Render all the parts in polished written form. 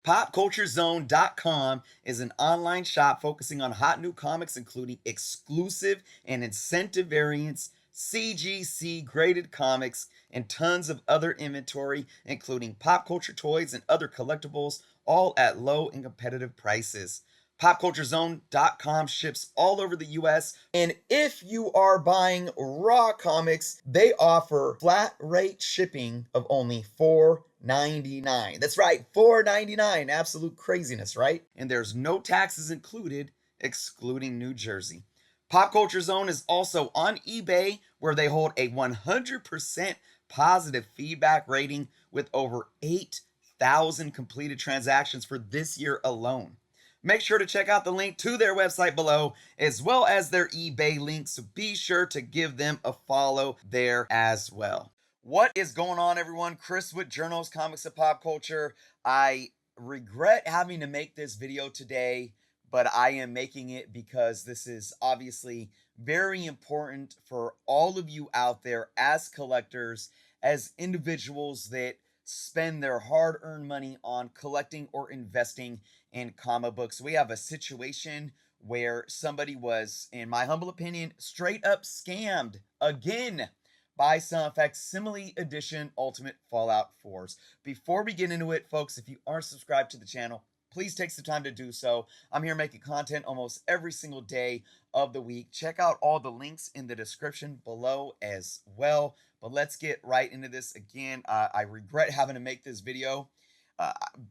PopCultureZone.com is an online shop focusing on hot new comics, including exclusive and incentive variants, CGC graded comics, and tons of other inventory, including pop culture toys and other collectibles, all at low and competitive prices. PopCultureZone.com ships all over the US. And if you are buying raw comics, they offer flat rate shipping of only $4.99. That's right, $4.99. Absolute craziness, right? And there's no taxes included, excluding New Jersey. Pop Culture Zone is also on eBay, where they hold a 100% positive feedback rating with over 8,000 completed transactions for this year alone. Make sure to check out the link to their website below, as well as their eBay link, so be sure to give them a follow there as well. What is going on, everyone? Chris with Journals, Comics, and Pop Culture. I regret having to make this video today, but I am making it because this is obviously very important for all of you out there as collectors, as individuals that spend their hard-earned money on collecting or investing in comic books. We have a situation where somebody was, in my humble opinion, straight up scammed again by some Facsimile Edition Ultimate Fallout 4s. Before we get into it, folks, if you aren't subscribed to the channel, please take some time to do so. I'm here making content almost every single day of the week. Check out all the links in the description below as well. But let's get right into this. Again, I regret having to make this video.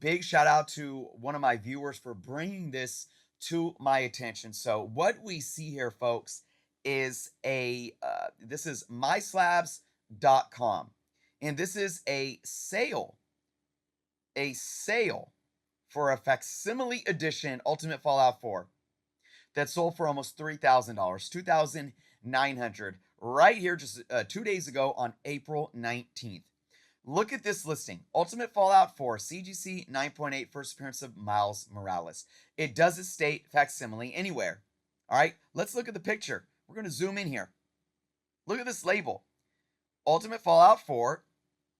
Big shout out to one of my viewers for bringing this to my attention. So what we see here, folks, is this is myslabs.com, and this is a sale for a Facsimile Edition Ultimate Fallout 4 that sold for almost $3,000, $2,900, right here just 2 days ago on April 19th. Look at this listing. Ultimate Fallout 4, CGC 9.8, first appearance of Miles Morales. It doesn't state Facsimile anywhere. All right, let's look at the picture. We're going to zoom in here. Look at this label. Ultimate Fallout 4,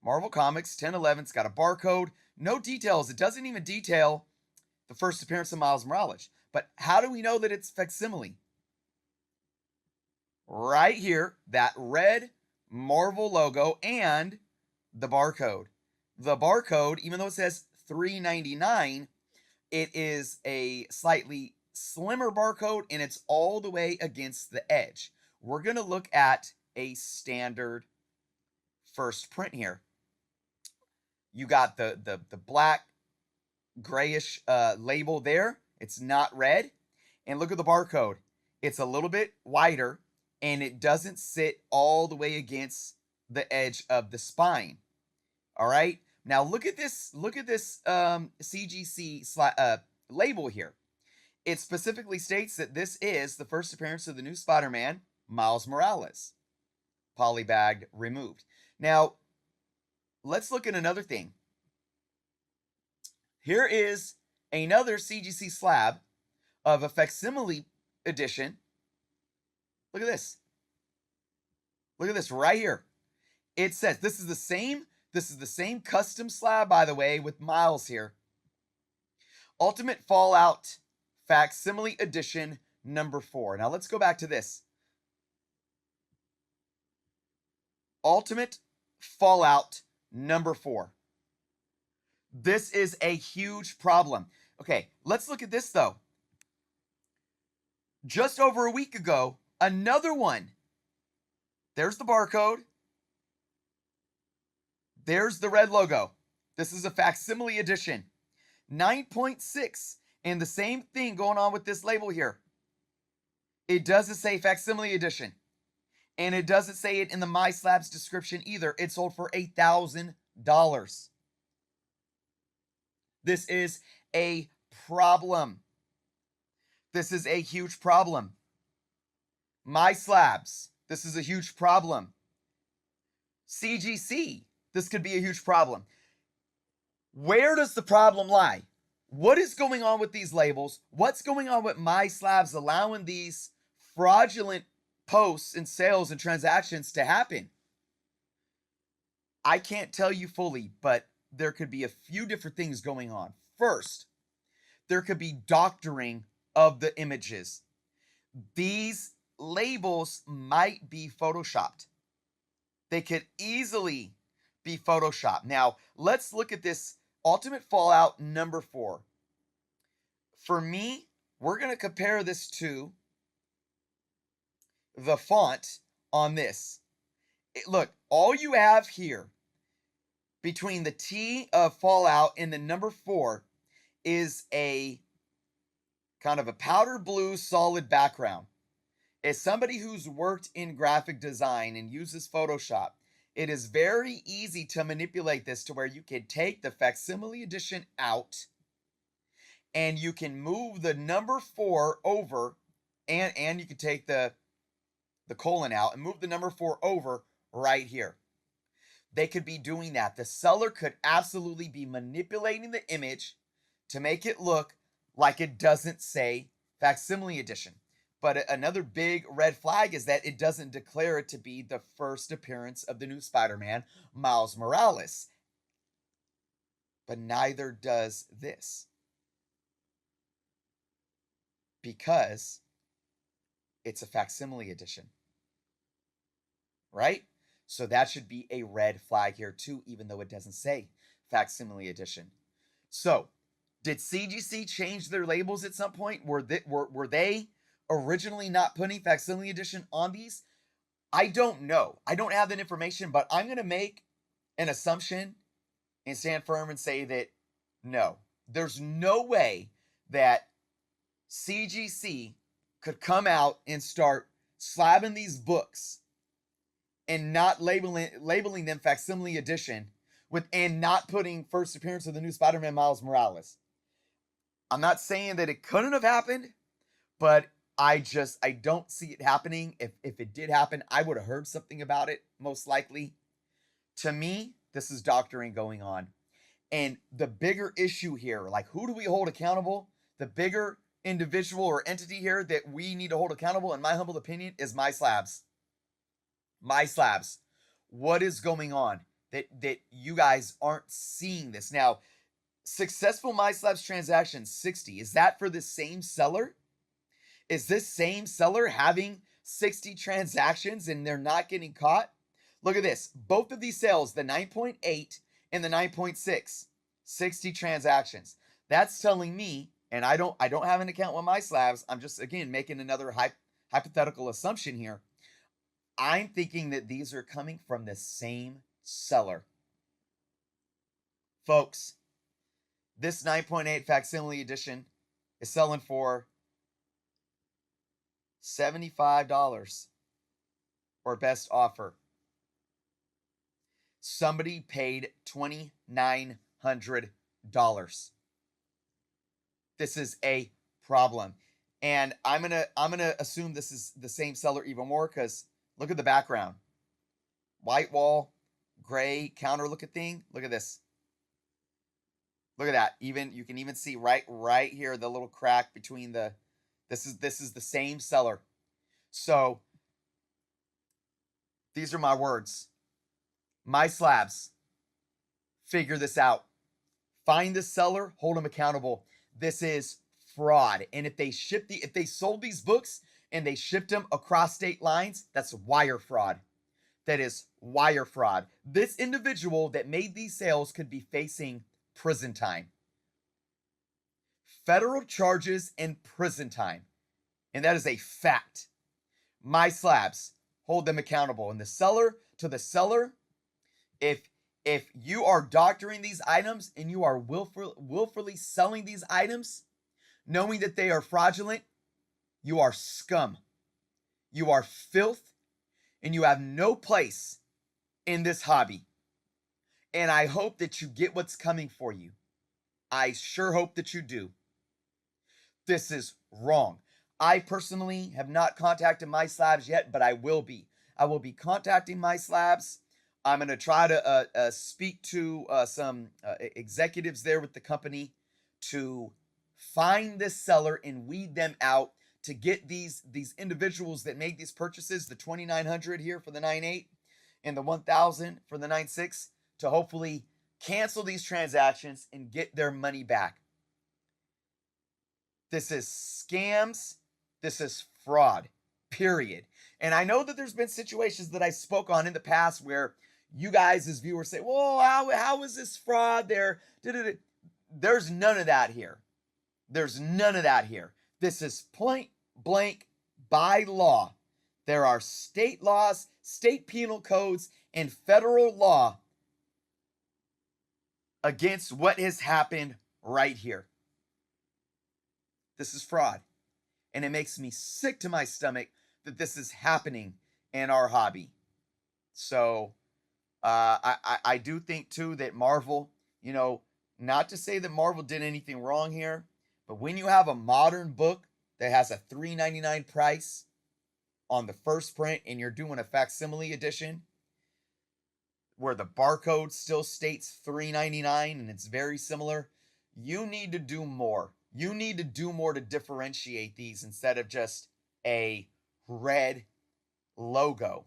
Marvel Comics, 1011. It's got a barcode. No details. It doesn't even detail the first appearance of Miles Morales. But how do we know that it's Facsimile? Right here, that red Marvel logo and the barcode. The barcode, even though it says $3.99, it is a slightly slimmer barcode, and it's all the way against the edge. We're going to look at a standard first print here. You got the black grayish label there. It's not red. And look at the barcode. It's a little bit wider, and it doesn't sit all the way against the edge of the spine. All right. Now look at this. Look at this CGC label here. It specifically states that this is the first appearance of the new Spider-Man, Miles Morales. Polybagged, removed. Now, let's look at another thing. Here is another CGC slab of a Facsimile edition. Look at this. Look at this right here. It says this is the same custom slab, by the way, with Miles here. Ultimate Fallout Facsimile Edition number 4. Now let's go back to this. Ultimate Fallout number 4. This is a huge problem. Okay, let's look at this though. Just over a week ago, another one. There's the barcode. There's the red logo. This is a Facsimile Edition. 9.6. And the same thing going on with this label here. It doesn't say Facsimile Edition. And it doesn't say it in the My Slabs description either. It sold for $8,000. This is a problem. This is a huge problem. My Slabs, this is a huge problem. CGC, this could be a huge problem. Where does the problem lie? What is going on with these labels? What's going on with My Slabs allowing these fraudulent posts and sales and transactions to happen? I can't tell you fully, but there could be a few different things going on. First, there could be doctoring of the images. These labels might be photoshopped. They could easily be photoshopped. Now, let's look at this Ultimate Fallout number 4. For me, we're going to compare this to the font on this. Look, all you have here between the T of Fallout and the number 4 is a kind of a powder blue solid background. As somebody who's worked in graphic design and uses Photoshop, it is very easy to manipulate this to where you can take the Facsimile edition out and you can move the number 4 over, and you can take the colon out and move the number 4 over right here. They could be doing that. The seller could absolutely be manipulating the image to make it look like it doesn't say Facsimile edition. But another big red flag is that it doesn't declare it to be the first appearance of the new Spider-Man, Miles Morales. But neither does this. Because it's a Facsimile edition. Right? So that should be a red flag here too, even though it doesn't say Facsimile edition. So, did CGC change their labels at some point? Were they originally not putting Facsimile edition on these? I don't know. I don't have that information, but I'm going to make an assumption and stand firm and say that no. There's no way that CGC could come out and start slabbing these books and not labeling them Facsimile edition and not putting first appearance of the new Spider-Man Miles Morales. I'm not saying that it couldn't have happened, but I don't see it happening. If it did happen, I would have heard something about it, most likely. To me, this is doctoring going on. And the bigger issue here, like, who do we hold accountable? The bigger individual or entity here that we need to hold accountable, in my humble opinion, is MySlabs. MySlabs. What is going on that you guys aren't seeing this? Now, successful MySlabs transactions, 60. Is that for the same seller? Is this same seller having 60 transactions and they're not getting caught? Look at this. Both of these sales, the 9.8 and the 9.6, 60 transactions. That's telling me, and I don't have an account with MySlabs. I'm just, again, making another hypothetical assumption here. I'm thinking that these are coming from the same seller. Folks, this 9.8 Facsimile edition is selling for $75 or best offer. Somebody paid $2,900. This is a problem. And I'm gonna assume this is the same seller even more, because look at the background. White wall, gray counter looking thing. Look at this. Look at that. Even you can even see right here the little crack between the. This is the same seller. So these are my words. MySlabs, figure this out. Find the seller, hold them accountable. This is fraud. And if they sold these books and they shipped them across state lines, that's wire fraud. That is wire fraud. This individual that made these sales could be facing prison time. Federal charges and prison time. And that is a fact. MySlabs, hold them accountable. And the seller, if you are doctoring these items and you are willfully selling these items, knowing that they are fraudulent, you are scum. You are filth, and you have no place in this hobby. And I hope that you get what's coming for you. I sure hope that you do. This is wrong. I personally have not contacted MySlabs yet, but I will be. I will be contacting MySlabs. I'm going to try to speak to some executives there with the company to find this seller and weed them out to get these individuals that made these purchases, the $2,900 here for the 9.8 and the $1,000 for the 9.6, to hopefully cancel these transactions and get their money back. This is scams. This is fraud, period. And I know that there's been situations that I spoke on in the past where you guys as viewers say, well, how is this fraud there? There's none of that here. There's none of that here. This is point blank by law. There are state laws, state penal codes, and federal law against what has happened right here. This is fraud. And it makes me sick to my stomach that this is happening in our hobby. So I do think too that Marvel, not to say that Marvel did anything wrong here, but when you have a modern book that has a $3.99 price on the first print and you're doing a facsimile edition where the barcode still states $3.99 and it's very similar, you need to do more. You need to do more to differentiate these instead of just a red logo.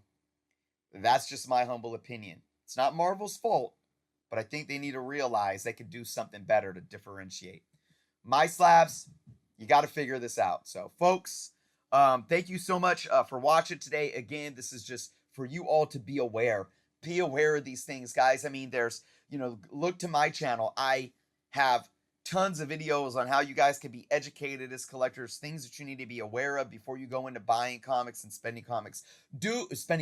That's just my humble opinion. It's not Marvel's fault, but I think they need to realize they could do something better to differentiate. My slabs, you got to figure this out. So, folks, thank you so much for watching today. Again, this is just for you all to be aware. Be aware of these things, guys. I mean, there's, look to my channel. I have tons of videos on how you guys can be educated as collectors, things that you need to be aware of before you go into buying comics and spending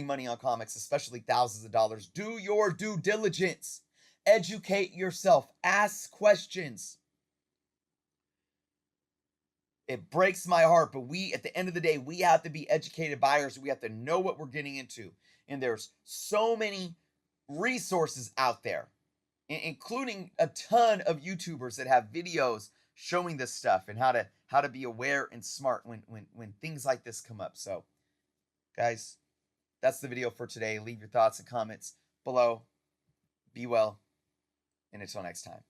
money on comics, especially thousands of dollars. Do your due diligence. Educate yourself. Ask questions. It breaks my heart, but at the end of the day, we have to be educated buyers. We have to know what we're getting into. And there's so many resources out there, including a ton of YouTubers that have videos showing this stuff and how to be aware and smart when things like this come up. So, guys, that's the video for today. Leave your thoughts and comments below. Be well, and until next time.